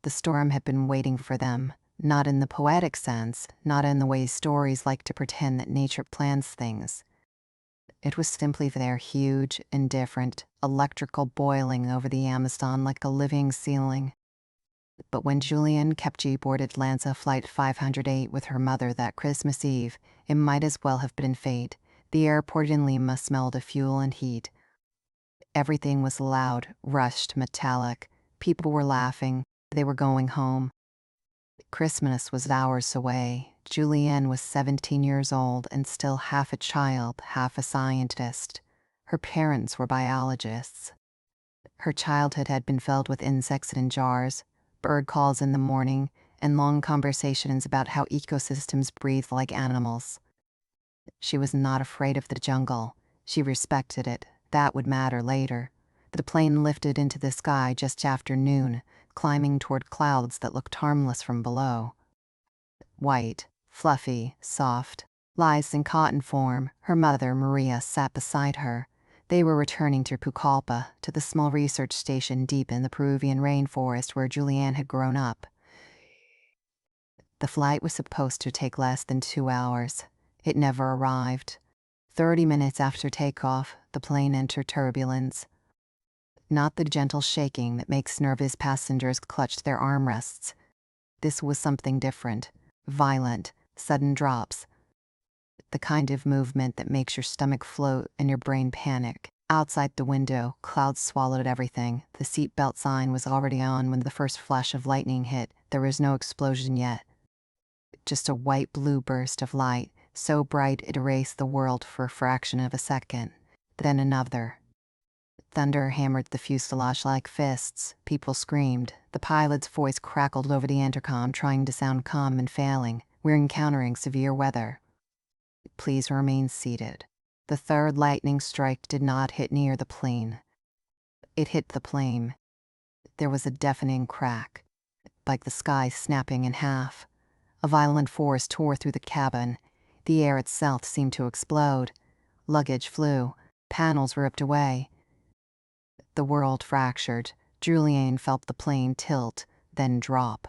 The storm had been waiting for them, not in the poetic sense, not in the way stories like to pretend that nature plans things. It was simply there, huge, indifferent, electrical, boiling over the Amazon like a living ceiling. But when Juliane Koepcke boarded Lanza Flight 508 with her mother that Christmas Eve, it might as well have been fate. The airport in Lima smelled of fuel and heat. Everything was loud, rushed, metallic. People were laughing. They were going home. Christmas was hours away. Juliane was 17 years old and still half a child, half a scientist. Her parents were biologists. Her childhood had been filled with insects in jars, bird calls in the morning, and long conversations about how ecosystems breathe like animals. She was not afraid of the jungle. She respected it. That would matter later. The plane lifted into the sky just after noon, climbing toward clouds that looked harmless from below. White, fluffy, soft, lithe in cotton form, her mother, Maria, sat beside her. They were returning to Pucallpa, to the small research station deep in the Peruvian rainforest where Juliane had grown up. The flight was supposed to take less than 2 hours. It never arrived. 30 minutes after takeoff, the plane entered turbulence. Not the gentle shaking that makes nervous passengers clutch their armrests. This was something different, violent, sudden drops. The kind of movement that makes your stomach float and your brain panic. Outside the window, clouds swallowed everything. The seatbelt sign was already on when the first flash of lightning hit. There was no explosion yet. Just a white-blue burst of light, so bright it erased the world for a fraction of a second. Then another. Thunder hammered the fuselage like fists. People screamed. The pilot's voice crackled over the intercom, trying to sound calm and failing. "We're encountering severe weather. Please remain seated." The third lightning strike did not hit near the plane. It hit the plane. There was a deafening crack, like the sky snapping in half. A violent force tore through the cabin. The air itself seemed to explode. Luggage flew. Panels ripped away. The world fractured. Juliane felt the plane tilt, then drop.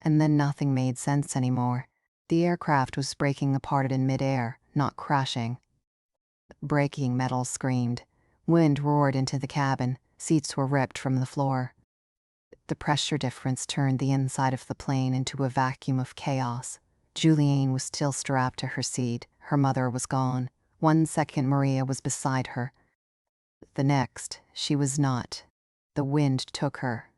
And then nothing made sense anymore. The aircraft was breaking apart in midair, not crashing. Breaking metal screamed. Wind roared into the cabin. Seats were ripped from the floor. The pressure difference turned the inside of the plane into a vacuum of chaos. Juliane was still strapped to her seat. Her mother was gone. 1 second Maria was beside her. The next, she was not. The wind took her.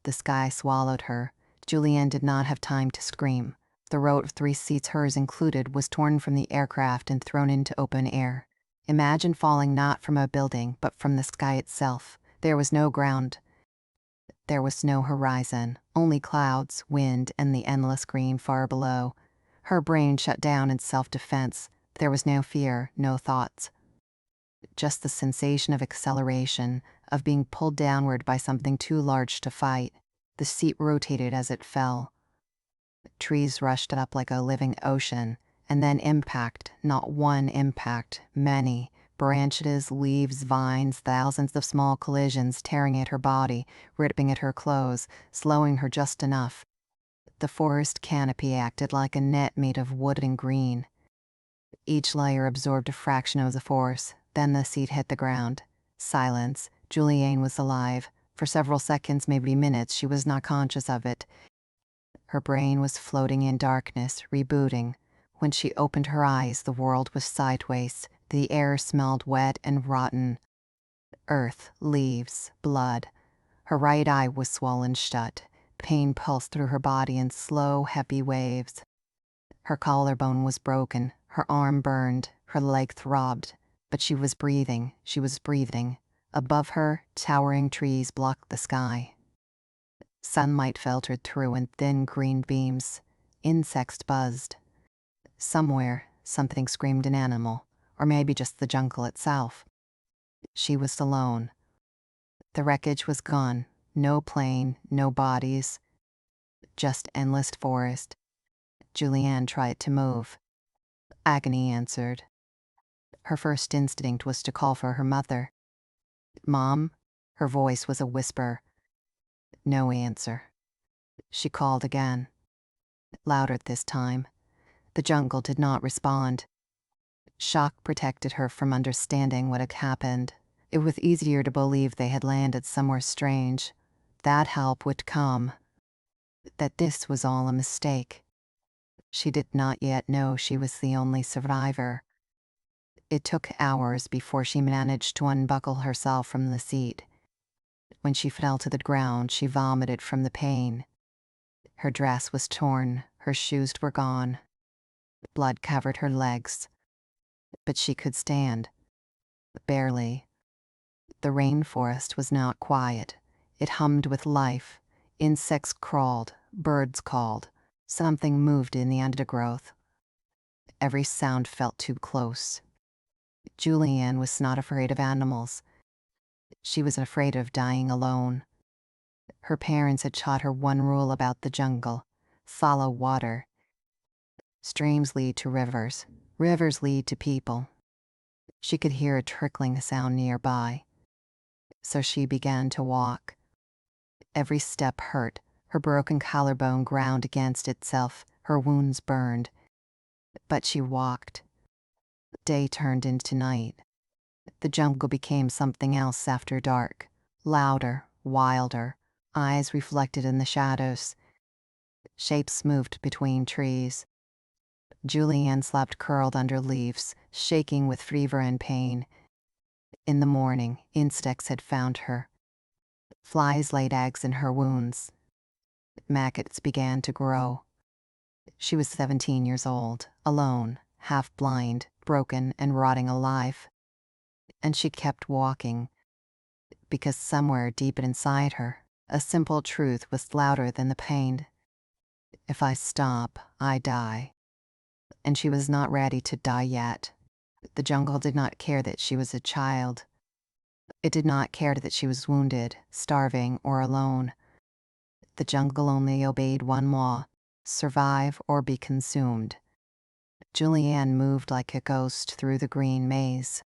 The sky swallowed her. Juliane did not have time to scream. The row of 3 seats, hers included, was torn from the aircraft and thrown into open air. Imagine falling not from a building, but from the sky itself. There was no ground. There was no horizon, only clouds, wind, and the endless green far below. Her brain shut down in self-defense. There was no fear, no thoughts. Just the sensation of acceleration, of being pulled downward by something too large to fight. The seat rotated as it fell. Trees rushed up like a living ocean, and then impact, not one impact, many. Branches, leaves, vines, thousands of small collisions tearing at her body, ripping at her clothes, slowing her just enough. The forest canopy acted like a net made of wood and green. Each layer absorbed a fraction of the force. Then the seat hit the ground. Silence. Juliane was alive. For several seconds, maybe minutes, she was not conscious of it. Her brain was floating in darkness, rebooting. When she opened her eyes, the world was sideways. The air smelled wet and rotten. Earth, leaves, blood. Her right eye was swollen shut. Pain pulsed through her body in slow, heavy waves. Her collarbone was broken. Her arm burned. Her leg throbbed. But she was breathing. She was breathing. Above her, towering trees blocked the sky. Sunlight filtered through in thin green beams. Insects buzzed. Somewhere, something screamed an animal, or maybe just the jungle itself. She was alone. The wreckage was gone. No plane, no bodies. Just endless forest. Juliane tried to move. Agony answered. Her first instinct was to call for her mother. "Mom?" Her voice was a whisper. No answer. She called again, louder this time. The jungle did not respond. Shock protected her from understanding what had happened. It was easier to believe they had landed somewhere strange. That help would come. That this was all a mistake. She did not yet know she was the only survivor. It took hours before she managed to unbuckle herself from the seat. When she fell to the ground, she vomited from the pain. Her dress was torn, her shoes were gone. Blood covered her legs. But she could stand. Barely. The rainforest was not quiet. It hummed with life. Insects crawled, birds called. Something moved in the undergrowth. Every sound felt too close. Juliane was not afraid of animals. She was afraid of dying alone. Her parents had taught her one rule about the jungle: follow water. Streams lead to rivers. Rivers lead to people. She could hear a trickling sound nearby. So she began to walk. Every step hurt. Her broken collarbone ground against itself. Her wounds burned. But she walked. Day turned into night. The jungle became something else after dark. Louder, wilder, eyes reflected in the shadows. Shapes moved between trees. Juliane slept curled under leaves, shaking with fever and pain. In the morning, insects had found her. Flies laid eggs in her wounds. Maggots began to grow. She was 17 years old, alone, half blind, broken, and rotting alive. And she kept walking, because somewhere deep inside her, a simple truth was louder than the pain. If I stop, I die. And she was not ready to die yet. The jungle did not care that she was a child. It did not care that she was wounded, starving, or alone. The jungle only obeyed one law: survive or be consumed. Juliane moved like a ghost through the green maze.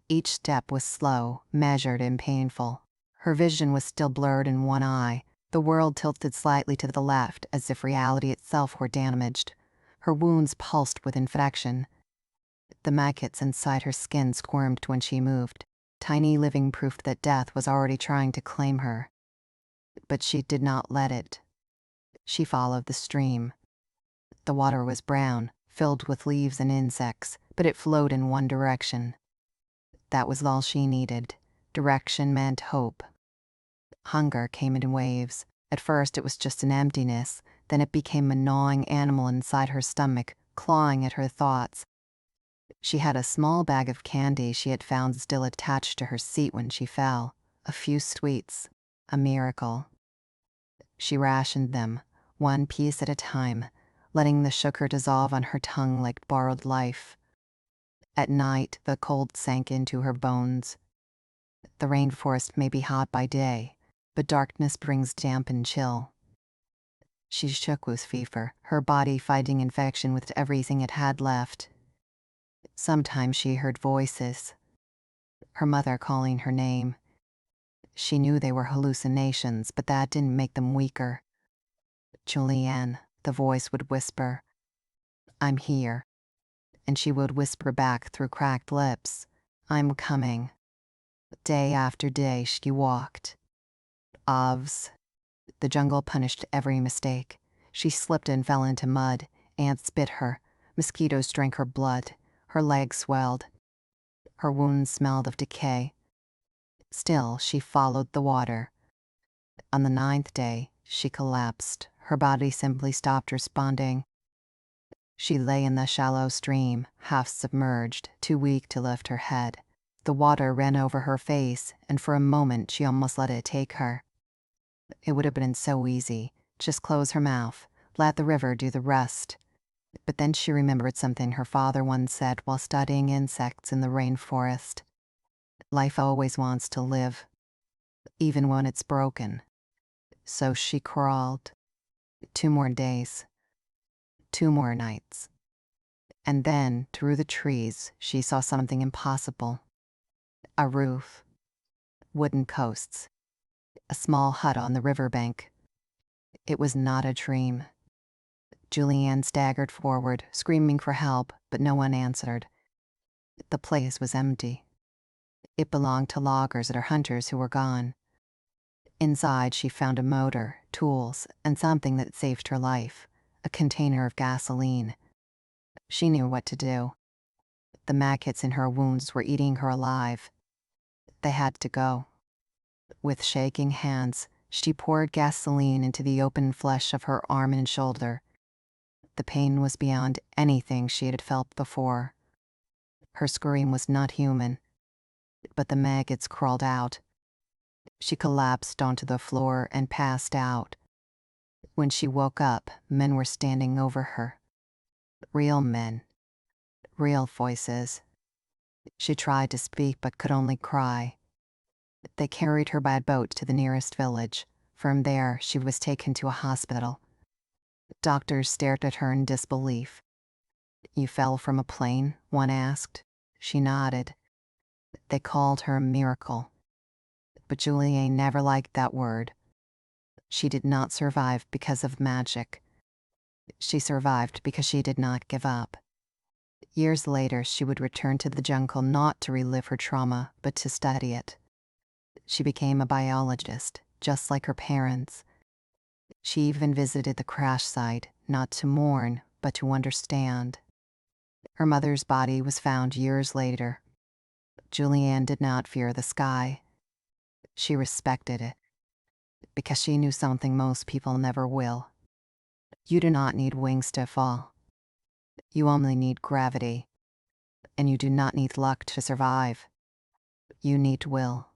Each step was slow, measured, and painful. Her vision was still blurred in one eye. The world tilted slightly to the left, as if reality itself were damaged. Her wounds pulsed with infection. The maggots inside her skin squirmed when she moved, tiny living proof that death was already trying to claim her. But she did not let it. She followed the stream. The water was brown, filled with leaves and insects, but it flowed in one direction. That was all she needed. Direction meant hope. Hunger came in waves. At first it was just an emptiness, then it became a gnawing animal inside her stomach, clawing at her thoughts. She had a small bag of candy she had found still attached to her seat when she fell. A few sweets. A miracle. She rationed them, one piece at a time, letting the sugar dissolve on her tongue like borrowed life. At night, the cold sank into her bones. The rainforest may be hot by day, but darkness brings damp and chill. She shook with fever, her body fighting infection with everything it had left. Sometimes she heard voices. Her mother calling her name. She knew they were hallucinations, but that didn't make them weaker. Juliane, the voice would whisper. I'm here. And she would whisper back through cracked lips, I'm coming. Day after day she walked. Ovs. The jungle punished every mistake. She slipped and fell into mud. Ants bit her. Mosquitoes drank her blood. Her legs swelled. Her wounds smelled of decay. Still, she followed the water. On the 9th day, she collapsed. Her body simply stopped responding. She lay in the shallow stream, half submerged, too weak to lift her head. The water ran over her face, and for a moment she almost let it take her. It would have been so easy. Just close her mouth, let the river do the rest. But then she remembered something her father once said while studying insects in the rainforest. Life always wants to live, even when it's broken. So she crawled. 2 more days. 2 more nights. And then, through the trees, she saw something impossible. A roof. Wooden coasts. A small hut on the riverbank. It was not a dream. Juliane staggered forward, screaming for help, but no one answered. The place was empty. It belonged to loggers or hunters who were gone. Inside, she found a motor, tools, and something that saved her life, a container of gasoline. She knew what to do. The maggots in her wounds were eating her alive. They had to go. With shaking hands, she poured gasoline into the open flesh of her arm and shoulder. The pain was beyond anything she had felt before. Her scream was not human, but the maggots crawled out. She collapsed onto the floor and passed out. When she woke up, men were standing over her. Real men. Real voices. She tried to speak but could only cry. They carried her by boat to the nearest village. From there, she was taken to a hospital. Doctors stared at her in disbelief. "You fell from a plane?" one asked. She nodded. They called her a miracle. But Juliane never liked that word. She did not survive because of magic. She survived because she did not give up. Years later, she would return to the jungle not to relive her trauma, but to study it. She became a biologist, just like her parents. She even visited the crash site, not to mourn, but to understand. Her mother's body was found years later. Juliane did not fear the sky. She respected it, because she knew something most people never will. You do not need wings to fall. You only need gravity. And you do not need luck to survive. You need will.